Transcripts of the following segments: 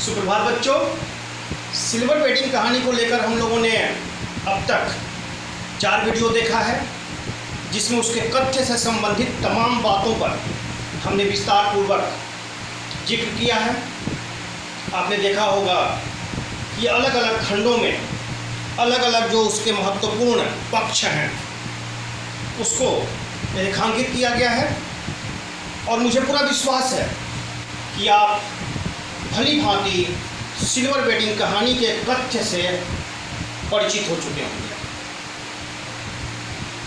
सुप्रभात बच्चों। Silver wedding कहानी को लेकर हम लोगों ने अब तक 4 वीडियो देखा है, जिसमें उसके कथ्य से संबंधित तमाम बातों पर हमने विस्तार पूर्वक जिक्र किया है। आपने देखा होगा कि अलग अलग खंडों में अलग अलग जो उसके महत्वपूर्ण पक्ष हैं उसको रेखांकित किया गया है, और मुझे पूरा विश्वास है कि आप भली भांति सिल्वर वेडिंग कहानी के कथ्य से परिचित हो चुके होंगे।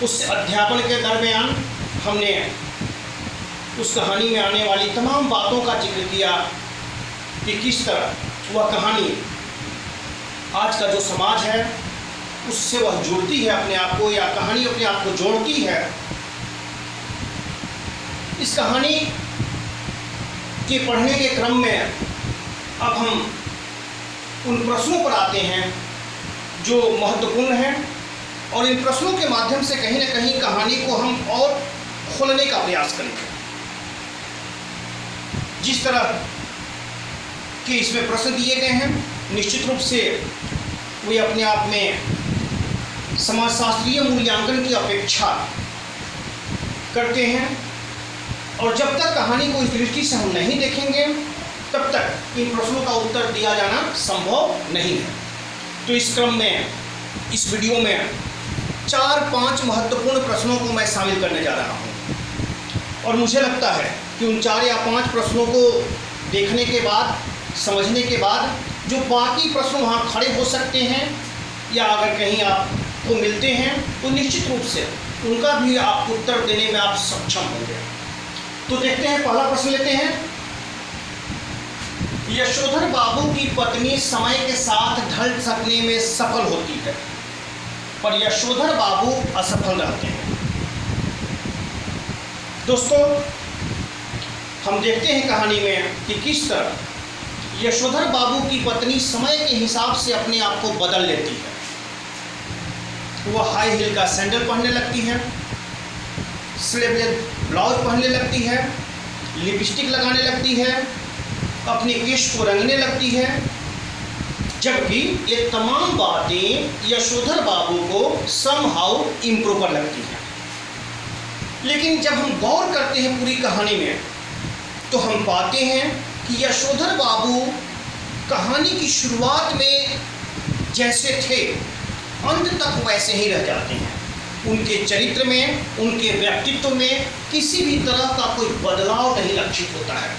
उस अध्यापन के दरमियान हमने उस कहानी में आने वाली तमाम बातों का जिक्र किया कि किस तरह वह कहानी आज का जो समाज है उससे वह जुड़ती है अपने आप को, या कहानी अपने आप को जोड़ती है। इस कहानी के पढ़ने के क्रम में अब हम उन प्रश्नों पर आते हैं जो महत्वपूर्ण हैं, और इन प्रश्नों के माध्यम से कहीं ना कहीं कहानी को हम और खोलने का प्रयास करेंगे। जिस तरह के इसमें प्रश्न दिए गए हैं, निश्चित रूप से वे अपने आप में समाजशास्त्रीय मूल्यांकन की अपेक्षा करते हैं, और जब तक कहानी को इस दृष्टि से हम नहीं देखेंगे तब तक इन प्रश्नों का उत्तर दिया जाना संभव नहीं है। तो इस क्रम में इस वीडियो में 4-5 महत्वपूर्ण प्रश्नों को मैं शामिल करने जा रहा हूँ, और मुझे लगता है कि उन 4 या 5 प्रश्नों को देखने के बाद, समझने के बाद जो बाकी प्रश्न वहाँ खड़े हो सकते हैं, या अगर कहीं आपको मिलते हैं तो निश्चित रूप से उनका भी आप उत्तर देने में आप सक्षम होंगे। तो देखते हैं, पहला प्रश्न लेते हैं। यशोधर बाबू की पत्नी समय के साथ ढल सकने में सफल होती है, पर यशोधर बाबू असफल रहते हैं। दोस्तों, हम देखते हैं कहानी में कि किस तरह यशोधर बाबू की पत्नी समय के हिसाब से अपने आप को बदल लेती है। वह हाई हील का सैंडल पहनने लगती है, स्लीवलेस ब्लाउज पहनने लगती है, लिपस्टिक लगाने लगती है, अपने केश को रंगने लगती है, जबकि ये तमाम बातें यशोधर बाबू को समहाउ इम्प्रॉपर लगती हैं। लेकिन जब हम गौर करते हैं पूरी कहानी में तो हम पाते हैं कि यशोधर बाबू कहानी की शुरुआत में जैसे थे अंत तक वैसे ही रह जाते हैं। उनके चरित्र में, उनके व्यक्तित्व में किसी भी तरह का कोई बदलाव नहीं लक्षित होता है।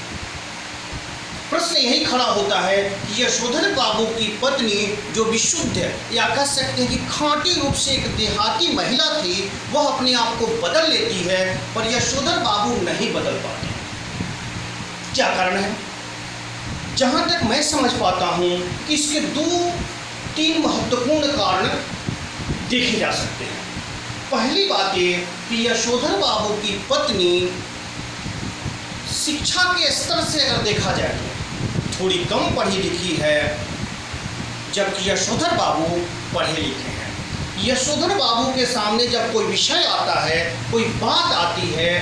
प्रश्न यही खड़ा होता है कि यशोधर बाबू की पत्नी जो विशुद्ध, या कह सकते हैं कि खाँटी रूप से एक देहाती महिला थी, वह अपने आप को बदल लेती है, पर यशोधर बाबू नहीं बदल पाते। क्या कारण है? जहाँ तक मैं समझ पाता हूँ कि इसके 2-3 महत्वपूर्ण कारण देखे जा सकते हैं। पहली बात ये कि यशोधर बाबू की पत्नी शिक्षा के स्तर से अगर देखा जाए तो थोड़ी कम पढ़ी लिखी है, जबकि यशोधर बाबू पढ़े लिखे हैं। यशोधर बाबू के सामने जब कोई विषय आता है, कोई बात आती है,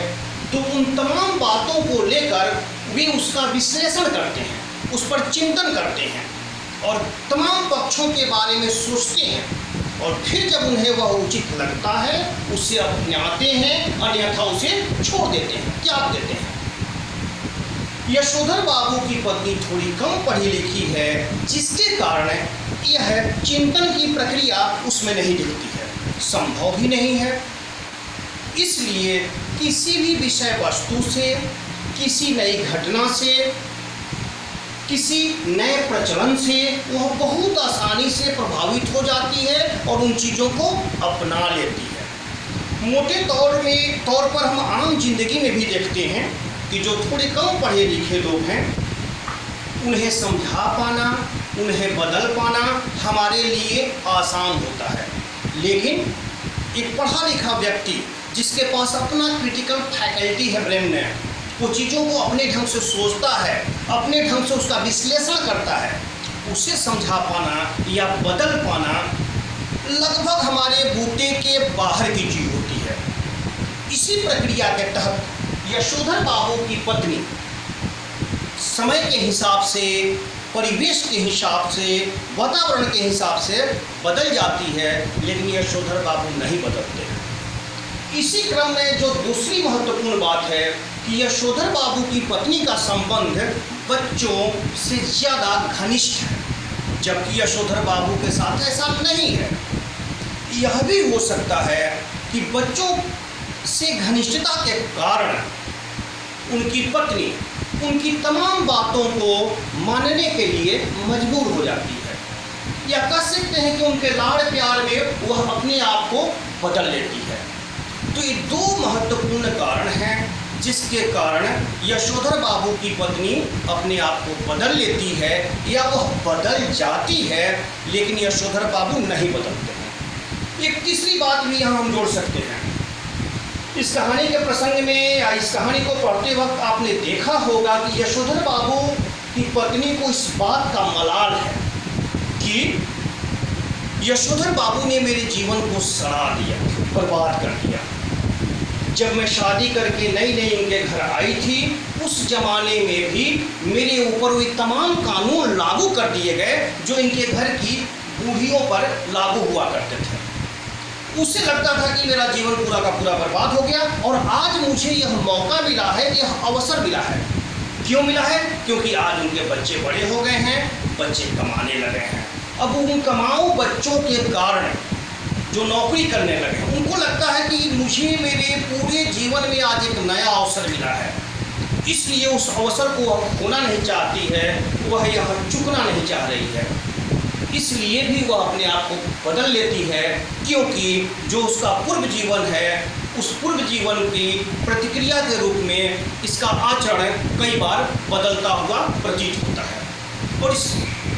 तो उन तमाम बातों को लेकर वे उसका विश्लेषण करते हैं, उस पर चिंतन करते हैं, और तमाम पक्षों के बारे में सोचते हैं, और फिर जब उन्हें वह उचित लगता है उसे अपनाते हैं, अन्यथा उसे छोड़ देते हैं, त्याग देते हैं। यशोधर बाबू की पत्नी थोड़ी कम पढ़ी लिखी है, जिसके कारण यह चिंतन की प्रक्रिया उसमें नहीं दिखती है, संभव भी नहीं है। इसलिए किसी भी विषय वस्तु से, किसी नई घटना से, किसी नए प्रचलन से वह बहुत आसानी से प्रभावित हो जाती है और उन चीज़ों को अपना लेती है। मोटे तौर पर हम आम जिंदगी में भी देखते हैं कि जो थोड़े कम पढ़े लिखे लोग हैं, उन्हें समझा पाना, उन्हें बदल पाना हमारे लिए आसान होता है। लेकिन एक पढ़ा लिखा व्यक्ति जिसके पास अपना क्रिटिकल फैकल्टी है ब्रेन में, वो चीज़ों को अपने ढंग से सोचता है, अपने ढंग से उसका विश्लेषण करता है, उसे समझा पाना या बदल पाना लगभग हमारे बूते के बाहर की चीज़ होती है। इसी प्रक्रिया के तहत यशोधर बाबू की पत्नी समय के हिसाब से, परिवेश के हिसाब से, वातावरण के हिसाब से बदल जाती है, लेकिन यशोधर बाबू नहीं बदलते हैं। इसी क्रम में जो दूसरी महत्वपूर्ण बात है कि यशोधर बाबू की पत्नी का संबंध बच्चों से ज़्यादा घनिष्ठ है, जबकि यशोधर बाबू के साथ ऐसा नहीं है। यह भी हो सकता है कि बच्चों से घनिष्ठता के कारण उनकी पत्नी उनकी तमाम बातों को मानने के लिए मजबूर हो जाती है, या कह सकते हैं कि उनके लाड़ प्यार में वह अपने आप को बदल लेती है। तो ये दो महत्वपूर्ण कारण हैं जिसके कारण यशोधर बाबू की पत्नी अपने आप को बदल लेती है या वह बदल जाती है, लेकिन यशोधर बाबू नहीं बदलते हैं। एक तीसरी बात भी यहाँ हम जोड़ सकते हैं। इस कहानी के प्रसंग में या इस कहानी को पढ़ते वक्त आपने देखा होगा कि यशोधर बाबू की पत्नी को इस बात का मलाल है कि यशोधर बाबू ने मेरे जीवन को सड़ा दिया, बर्बाद कर दिया। जब मैं शादी करके नई नई इनके घर आई थी, उस जमाने में भी मेरे ऊपर वे तमाम कानून लागू कर दिए गए जो इनके घर की बूढ़ियों पर लागू हुआ करते थे। उससे लगता था कि मेरा जीवन पूरा का पूरा बर्बाद हो गया, और आज मुझे यह मौका मिला है, यह अवसर मिला है। क्यों मिला है? क्योंकि आज उनके बच्चे बड़े हो गए हैं, बच्चे कमाने लगे हैं। अब उन कमाऊ बच्चों के कारण जो नौकरी करने लगे, उनको लगता है कि मुझे मेरे पूरे जीवन में आज एक नया अवसर मिला है, इसलिए उस अवसर को वह खोना नहीं चाहती है, वह यह चुकना नहीं चाह रही है। इसलिए भी वह अपने आप को बदल लेती है, क्योंकि जो उसका पूर्व जीवन है, उस पूर्व जीवन की प्रतिक्रिया के रूप में इसका आचरण कई बार बदलता हुआ प्रतीत होता है। और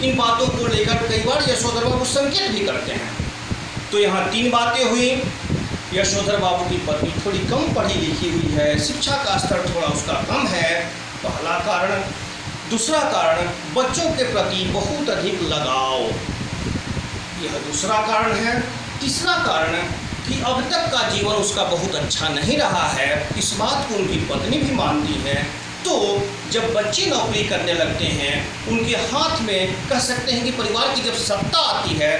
इन बातों को लेकर कई बार यशोधर बाबू संकेत भी करते हैं। तो यहाँ तीन बातें हुई। यशोधर बाबू की पत्नी थोड़ी कम पढ़ी लिखी हुई है, शिक्षा का स्तर थोड़ा उसका कम है, पहला कारण। दूसरा कारण, बच्चों के प्रति बहुत अधिक लगाव, यह दूसरा कारण है। तीसरा कारण कि अब तक का जीवन उसका बहुत अच्छा नहीं रहा है, इस बात को उनकी पत्नी भी मानती है। तो जब बच्चे नौकरी करने लगते हैं, उनके हाथ में कह सकते हैं कि परिवार की जब सत्ता आती है,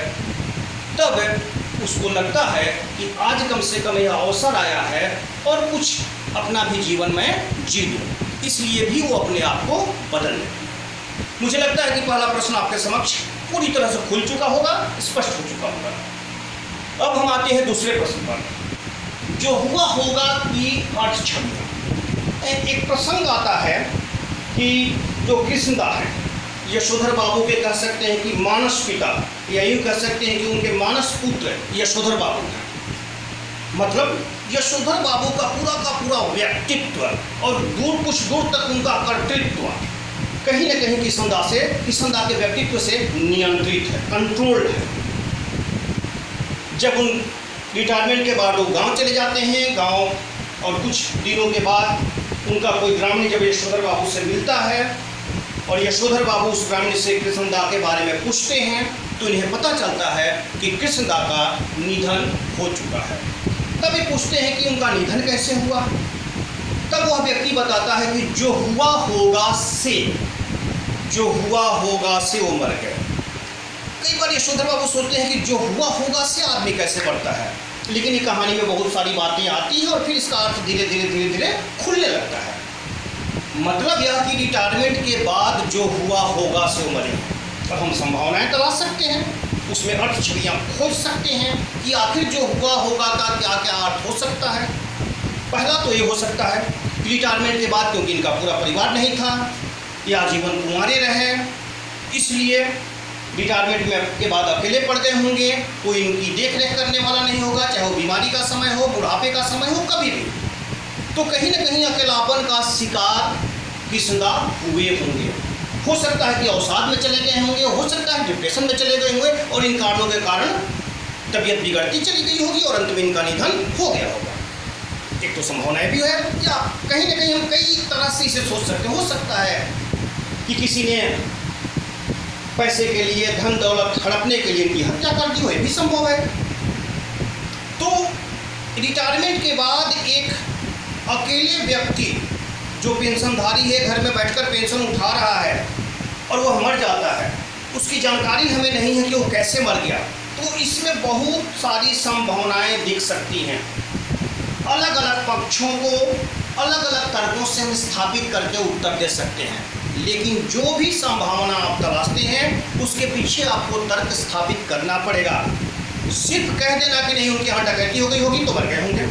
तब उसको लगता है कि आज कम से कम यह अवसर आया है और कुछ अपना भी जीवन में जी लूँ, इसलिए भी वो अपने आप को बदल लेते। मुझे लगता है कि पहला प्रश्न आपके समक्ष पूरी तरह से खुल चुका होगा, स्पष्ट हो चुका होगा। अब हम आते हैं दूसरे प्रश्न पर, जो हुआ होगा कि अर्थ छवियाँ। एक प्रसंग आता है कि जो कृष्णदा है, यशोधर बाबू के कह सकते हैं कि मानस पिता, या यूँ कह सकते हैं कि उनके मानस पुत्र यशोधर बाबू हैं। मतलब यशोधर बाबू का पूरा व्यक्तित्व और कुछ दूर तक उनका कर्तृत्व कहीं न कहीं कृष्णदा के व्यक्तित्व से नियंत्रित है, कंट्रोल्ड है। जब उन रिटायरमेंट के बाद वो गांव चले जाते हैं, गांव और कुछ दिनों के बाद उनका कोई ग्रामीण जब यशोधर बाबू से मिलता है और यशोधर बाबू उस ग्रामीण से कृष्णदा के बारे में पूछते हैं, तो इन्हें पता चलता है कि कृष्णदा का निधन हो चुका है। तब ये पूछते हैं कि उनका निधन कैसे हुआ। तब वह व्यक्ति बताता है कि जो हुआ होगा से वो मर गए। कई बार यशोधर बाबू सोचते हैं कि जो हुआ होगा से आदमी कैसे बढ़ता है, लेकिन ये कहानी में बहुत सारी बातें आती हैं और फिर इसका अर्थ धीरे धीरे खुलने लगता है। मतलब यह कि रिटायरमेंट के बाद जो हुआ होगा से मरे। अब हम संभावनाएं तलाश सकते हैं, उसमें अर्थ छवियाँ खोज सकते हैं कि आखिर जो हुआ होगा का क्या क्या अर्थ हो सकता है। पहला तो ये हो सकता है कि रिटायरमेंट के बाद, क्योंकि इनका पूरा परिवार नहीं था या जीवन कुंवारे रहे, इसलिए रिटायरमेंट में के बाद अकेले पड़ गए होंगे, कोई इनकी देख रेख करने वाला नहीं होगा, चाहे वो बीमारी का समय हो, बुढ़ापे का समय हो, कभी भी। तो कहीं न कहीं अकेलापन का शिकार कृष्णदा हुए होंगे। हो सकता है कि अवसाद में चले गए होंगे, हो सकता है डिप्रेशन में चले गए होंगे और इन कारणों के कारण तबीयत बिगड़ती चली गई होगी और अंत में इनका निधन हो गया होगा। एक तो संभावनाएं भी है, या कहीं न कहीं हम कई तरह से इसे सोच सकते हैं। हो सकता है कि किसी ने पैसे के लिए, धन दौलत हड़पने के लिए इनकी हत्या कर दी हो, ये भी संभव है। तो रिटायरमेंट के बाद एक अकेले व्यक्ति जो पेंशनधारी है, घर में बैठकर पेंशन उठा रहा है और वह मर जाता है, उसकी जानकारी हमें नहीं है कि वो कैसे मर गया। तो इसमें बहुत सारी संभावनाएं दिख सकती हैं। अलग अलग पक्षों को अलग अलग तर्कों से हम स्थापित करके उत्तर दे सकते हैं, लेकिन जो भी संभावना आप तलाशते हैं उसके पीछे आपको तर्क स्थापित करना पड़ेगा। सिर्फ कह देना कि नहीं उनके यहाँ डकैती हो गई होगी तो मर गए होंगे,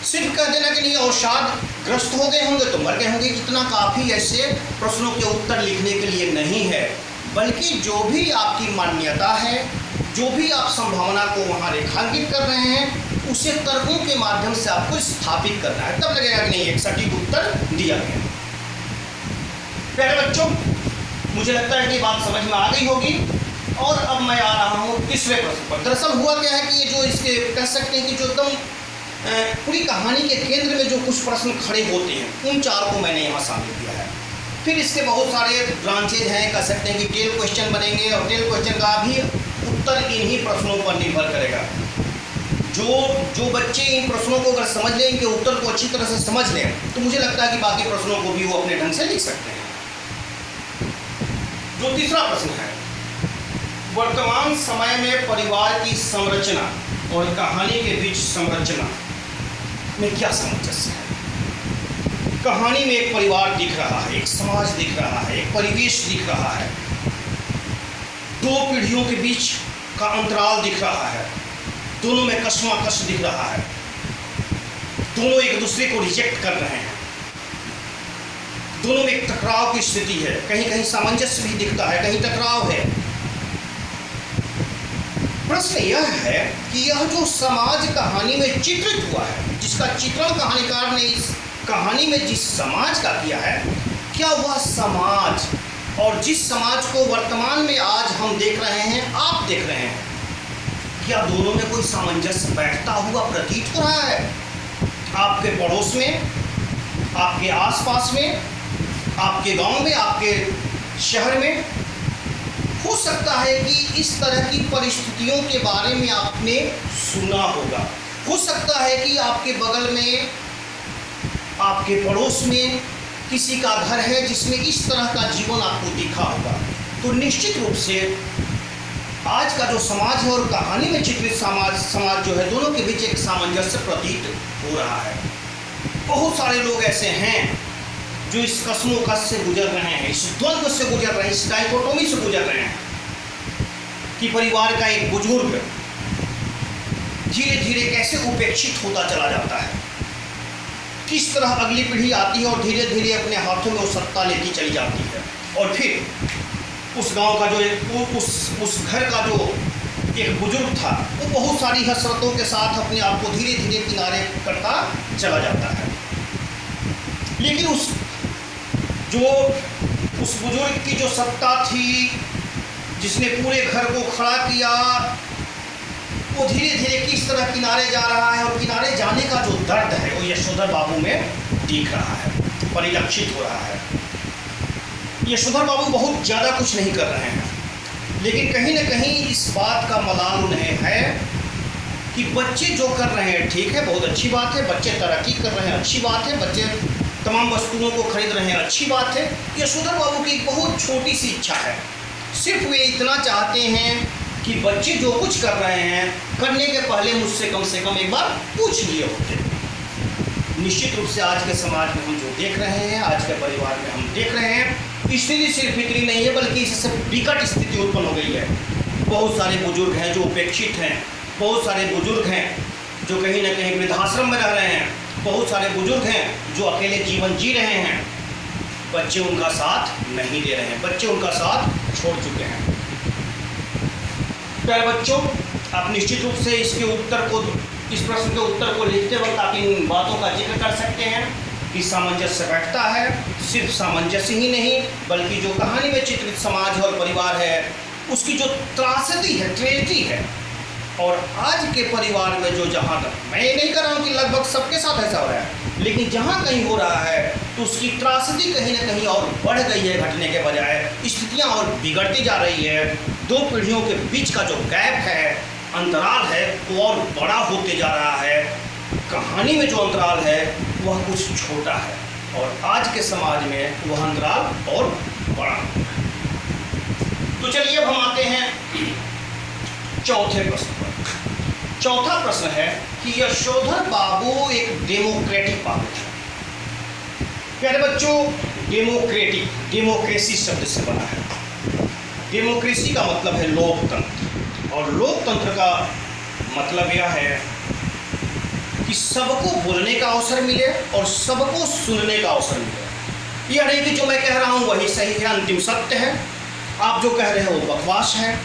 सिर्फ कह देना कि नहीं अवसाद ग्रस्त हो गए होंगे तो मर गए होंगे, इतना काफ़ी ऐसे प्रश्नों के उत्तर लिखने के लिए नहीं है। बल्कि जो भी आपकी मान्यता है, जो भी आप संभावना को वहाँ रेखांकित कर रहे हैं, उसे तर्कों के माध्यम से आपको स्थापित करना है, तब लगेगा कि नहीं एक सटीक उत्तर दिया गया। प्यारे बच्चों, मुझे लगता है कि बात समझ में आ गई होगी और अब मैं आ रहा हूँ तीसरे प्रश्न पर। दरअसल हुआ क्या है कि ये जो इसके कह सकते हैं कि जो एकदम पूरी कहानी के केंद्र में जो कुछ प्रश्न खड़े होते हैं उन चार को मैंने यहाँ शामिल किया है। फिर इसके बहुत सारे ब्रांचेज हैं, कह सकते हैं कि टेल क्वेश्चन बनेंगे और टेल क्वेश्चन का भी उत्तर इन्हीं प्रश्नों पर निर्भर करेगा। जो बच्चे इन प्रश्नों को अगर समझ लें, इनके उत्तर को अच्छी तरह से समझ लें, तो मुझे लगता है कि बाकी प्रश्नों को भी वो अपने ढंग से लिख सकते हैं। जो तीसरा प्रश्न है, वर्तमान समय में परिवार की संरचना और कहानी के बीच संरचना में क्या सामंजस्य है। कहानी में एक परिवार दिख रहा है, एक समाज दिख रहा है, एक परिवेश दिख रहा है, दो पीढ़ियों के बीच का अंतराल दिख रहा है, दोनों में कशमकश दिख रहा है, दोनों एक दूसरे को रिजेक्ट कर रहे हैं, दोनों में एक टकराव की स्थिति है, कहीं कहीं सामंजस्य भी दिखता है, कहीं टकराव है। प्रश्न यह है कि यह जो समाज कहानी में चित्रित हुआ है, जिसका चित्रण कहानीकार ने इस कहानी में जिस समाज का किया है, क्या वह समाज और जिस समाज को वर्तमान में आज हम देख रहे हैं, आप देख रहे हैं, क्या दोनों में कोई सामंजस्य बैठता हुआ प्रतीत हो रहा है। आपके पड़ोस में, आपके आसपास में, आपके गांव में, आपके शहर में हो सकता है कि इस तरह की परिस्थितियों के बारे में आपने सुना होगा। हो सकता है कि आपके बगल में, आपके पड़ोस में किसी का घर है जिसमें इस तरह का जीवन आपको दिखा होगा। तो निश्चित रूप से आज का जो समाज है और कहानी में चित्रित समाज जो है, दोनों के बीच एक सामंजस्य प्रतीत हो रहा है। बहुत सारे लोग ऐसे हैं जो इस कशमकश से गुजर रहे हैं, इस द्वंद्व से गुजर रहे हैं, इस डायकोटोमी से गुजर रहे हैं कि परिवार का एक बुजुर्ग धीरे धीरे कैसे उपेक्षित होता चला जाता है, किस तरह अगली पीढ़ी आती है और धीरे धीरे अपने हाथों में वो सत्ता लेती चली जाती है, और फिर उस गांव का जो उस घर का जो एक बुजुर्ग था, वो बहुत सारी हसरतों के साथ अपने आप को धीरे धीरे किनारे करता चला जाता है। लेकिन उस बुजुर्ग की जो सत्ता थी, जिसने पूरे घर को खड़ा किया, वो धीरे धीरे किस तरह किनारे जा रहा है, और किनारे जाने का जो दर्द है वो यशोधर बाबू में दिख रहा है, परिलक्षित हो रहा है। यशोधर बाबू बहुत ज़्यादा कुछ नहीं कर रहे हैं, लेकिन कहीं ना कहीं इस बात का मलाल उन्हें है कि बच्चे जो कर रहे हैं ठीक है, बहुत अच्छी बात है, बच्चे तरक्की कर रहे हैं, अच्छी बात है, बच्चे तमाम वस्तुओं को खरीद रहे हैं, अच्छी बात है। यशोधर बाबू की एक बहुत छोटी सी इच्छा है, सिर्फ वे इतना चाहते हैं कि बच्चे जो कुछ कर रहे हैं, करने के पहले मुझसे कम से कम एक बार पूछ लिए होते। निश्चित रूप से आज के समाज में हम जो देख रहे हैं, आज के परिवार में हम देख रहे हैं, स्थिति सिर्फ इतनी नहीं है बल्कि इससे विकट स्थिति उत्पन्न हो गई है। बहुत सारे बुजुर्ग हैं जो उपेक्षित हैं, बहुत सारे बुजुर्ग हैं जो कहीं ना कहीं वृद्धाश्रम में रह रहे हैं, बहुत सारे बुजुर्ग हैं जो अकेले जीवन जी रहे हैं, बच्चे उनका साथ नहीं दे रहे हैं, बच्चे उनका साथ छोड़ चुके हैं। प्यारे बच्चों, आप निश्चित रूप से इस प्रश्न के उत्तर को लिखते वक्त आप इन बातों का जिक्र कर सकते हैं कि सामंजस्य बैठता है। सिर्फ सामंजस्य ही नहीं बल्कि जो कहानी में चित्रित समाज और परिवार है, उसकी जो त्रासदी है, ट्रेजेडी है, और आज के परिवार में जो जहाँ तक मैं ये नहीं कर रहा हूँ कि लगभग सबके साथ ऐसा हो रहा है, लेकिन जहाँ कहीं हो रहा है तो उसकी त्रासदी कहीं ना कहीं और बढ़ गई है घटने के बजाय, स्थितियाँ और बिगड़ती जा रही है। दो पीढ़ियों के बीच का जो गैप है, अंतराल है, वो और बड़ा होते जा रहा है। कहानी में जो अंतराल है वह कुछ छोटा है, और आज के समाज में वह अंतराल और बड़ा। तो चलिए अब हम आते हैं चौथे प्रश्न पर। चौथा प्रश्न है कि यशोधर बाबू एक डेमोक्रेटिक बाबू थे। प्यारे बच्चों, डेमोक्रेसी शब्द से बना है। डेमोक्रेसी का मतलब है लोकतंत्र, और लोकतंत्र का मतलब यह है कि सबको बोलने का अवसर मिले और सबको सुनने का अवसर मिले। यह नहीं कि जो मैं कह रहा हूँ वही सही है, अंतिम सत्य है, आप जो कह रहे हो वो बकवास है।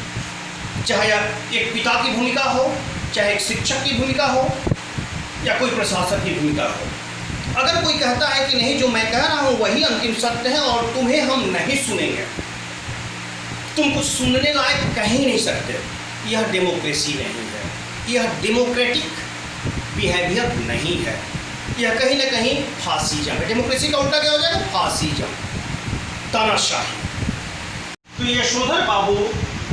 चाहे एक पिता की भूमिका हो, चाहे एक शिक्षक की भूमिका हो, या कोई प्रशासक की भूमिका हो। अगर कोई कहता है कि नहीं जो मैं कह रहा हूँ वही अंतिम सत्य है और तुम्हें हम नहीं सुनेंगे, तुम कुछ सुनने लायक कह ही नहीं सकते, यह डेमोक्रेसी नहीं है, यह डेमोक्रेटिक बिहेवियर नहीं है, यह कहीं ना कहीं फांसी जंग है। डेमोक्रेसी का उल्टा क्या हो जाएगा? फांसी जंग, तानाशाही। तो यशोधर बाबू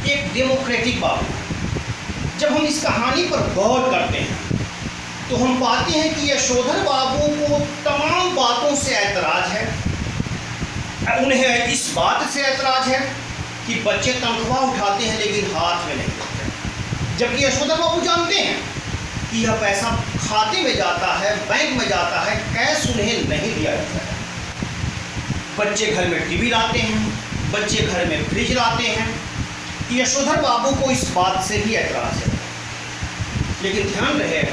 एक डेमोक्रेटिक बाबू है। जब हम इस कहानी पर गौर करते हैं तो हम पाते हैं कि यशोधर बाबू को तमाम बातों से ऐतराज है। उन्हें इस बात से ऐतराज है कि बच्चे तनख्वाह उठाते हैं लेकिन हाथ में नहीं देते, जबकि यशोधर बाबू जानते हैं कि यह पैसा खाते में जाता है, बैंक में जाता है, कैश उन्हें नहीं दिया जाता है। बच्चे घर में टीवी लाते हैं, बच्चे घर में फ्रिज लाते हैं। यशोधर बाबू को इस बात से भी ऐतराज है, लेकिन ध्यान रहे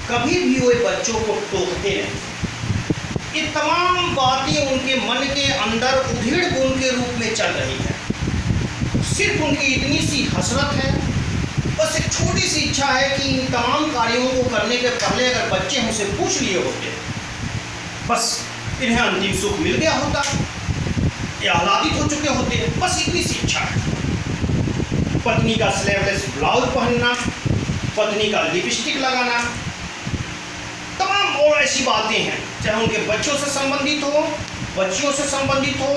कभी भी वे बच्चों को टोकते नहीं। ये तमाम बातें उनके मन के अंदर उधेड़ बुन के रूप में चल रही है। सिर्फ उनकी इतनी सी हसरत है, बस एक छोटी सी इच्छा है कि इन तमाम कार्यों को करने के पहले अगर बच्चे हमसे पूछ लिए होते, बस इन्हें अंतिम सुख मिल गया होता, ये आह्लादित हो चुके होते, बस इतनी सी इच्छा है। पत्नी का स्लीवलेस ब्लाउज पहनना, पत्नी का लिपस्टिक लगाना, तमाम और ऐसी बातें हैं, चाहे उनके बच्चों से संबंधित हो, बच्चियों से संबंधित हो,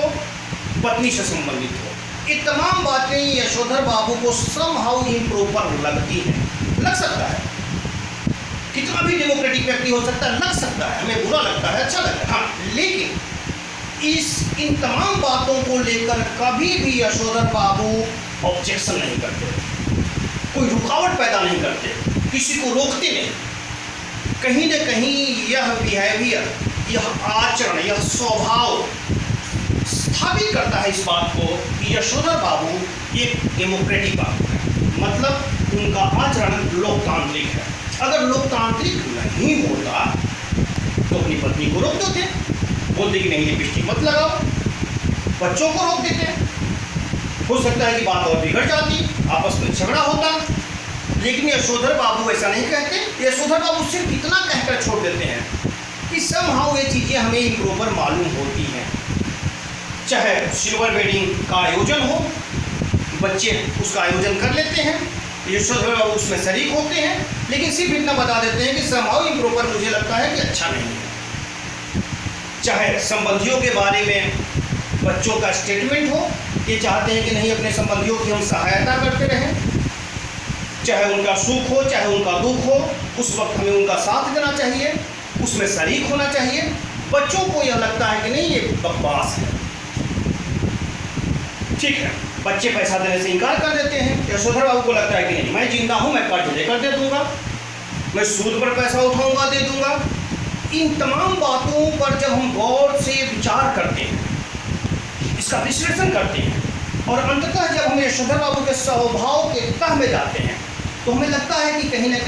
पत्नी से संबंधित हो। ये तमाम बातें यशोधर बाबू को समहाउ इम्प्रॉपर लगती हैं। लग सकता है, कितना भी डेमोक्रेटिक व्यक्ति हो सकता है, लग सकता है, हमें बुरा लगता है, अच्छा लगता है, हाँ, लेकिन इन तमाम बातों को लेकर कभी भी यशोधर बाबू ऑब्जेक्शन नहीं करते, कोई रुकावट पैदा नहीं करते, किसी को रोकते नहीं। कहीं न कहीं यह बिहेवियर, यह आचरण, यह स्वभाव स्थापित करता है इस बात को कि यशोधर बाबू एक डेमोक्रेटिक बाबू है, मतलब उनका आचरण लोकतांत्रिक है। अगर लोकतांत्रिक नहीं होता तो अपनी पत्नी को रोक देते, बोलते कि नहीं लिपस्टिक मत लगाओ, बच्चों को रोक देते, हो सकता है कि बात और बिगड़ जाती, आपस में झगड़ा होता। लेकिन यशोधर बाबू ऐसा नहीं कहते। यशोधर बाबू सिर्फ इतना कहकर छोड़ देते हैं कि समहाउ ये चीज़ें हमें इम्प्रॉपर मालूम होती हैं। चाहे सिल्वर वेडिंग का आयोजन हो, बच्चे उसका आयोजन कर लेते हैं, यशोधर बाबू उसमें शरीक होते हैं, लेकिन सिर्फ इतना बता देते हैं कि समहाउ इम्प्रॉपर मुझे लगता है कि अच्छा नहीं है। चाहे संबंधियों के बारे में बच्चों का स्टेटमेंट हो, ये चाहते हैं कि नहीं अपने संबंधियों की हम सहायता करते रहें, चाहे उनका सुख हो चाहे उनका दुख हो, उस वक्त हमें उनका साथ देना चाहिए, उसमें शरीक होना चाहिए। बच्चों को यह लगता है कि नहीं ये बकवास है, ठीक है, बच्चे पैसा देने से इनकार कर देते हैं। यशोधर बाबू को लगता है कि नहीं मैं जिंदा हूँ, मैं कर्ज लेकर दे दूंगा, मैं सूद पर पैसा उठाऊंगा दे दूंगा। इन तमाम बातों पर जब हम गौर से विचार करते हैं, इसका विश्लेषण करते हैं, और अंततः जब हम यशोधर बाबू के स्वभाव के तह में जाते हैं, तो हमें लगता है कि कहीं ना कहीं